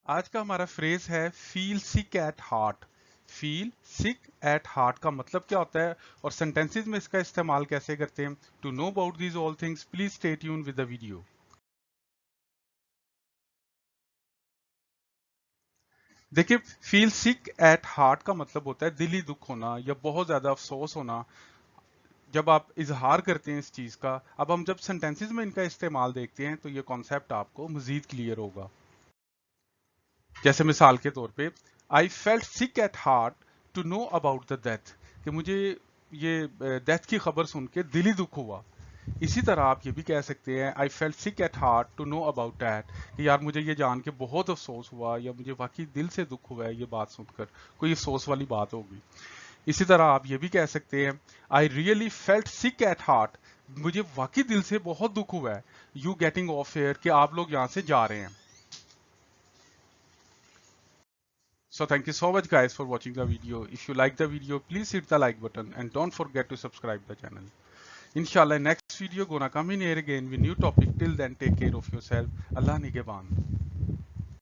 आज का हमारा फ्रेज है feel sick at heart. Feel sick at heart का मतलब क्या होता है और सेंटेंसेस में इसका इस्तेमाल कैसे करते हैं। To know about these all things please stay tuned with the video. देखिए, फील सिक एट हार्ट का मतलब होता है दिली दुख होना या बहुत ज्यादा अफसोस होना जब आप इजहार करते हैं इस चीज का। अब हम जब सेंटेंसेस में इनका इस्तेमाल देखते हैं तो ये कॉन्सेप्ट आपको मजीद क्लियर होगा। जैसे मिसाल के तौर पे, I felt sick at heart to know about the death, कि मुझे ये डेथ की खबर सुन के दिली दुख हुआ। इसी तरह आप ये भी कह सकते हैं, I felt sick at heart to know about that, कि यार मुझे ये जान के बहुत अफसोस हुआ या मुझे वाकई दिल से दुख हुआ है ये बात सुनकर, कोई अफसोस वाली बात होगी। इसी तरह आप ये भी कह सकते हैं, I really felt sick at heart, मुझे वाकई दिल से बहुत दुख हुआ है यू गेटिंग ऑफ एयर, कि आप लोग यहाँ से जा रहे हैं। So thank you so much guys for watching the video. If you like the video, please hit the like button and don't forget to subscribe the channel. Inshallah next video gonna come in here again with new topic. Till then take care of yourself. Allah Nigeban.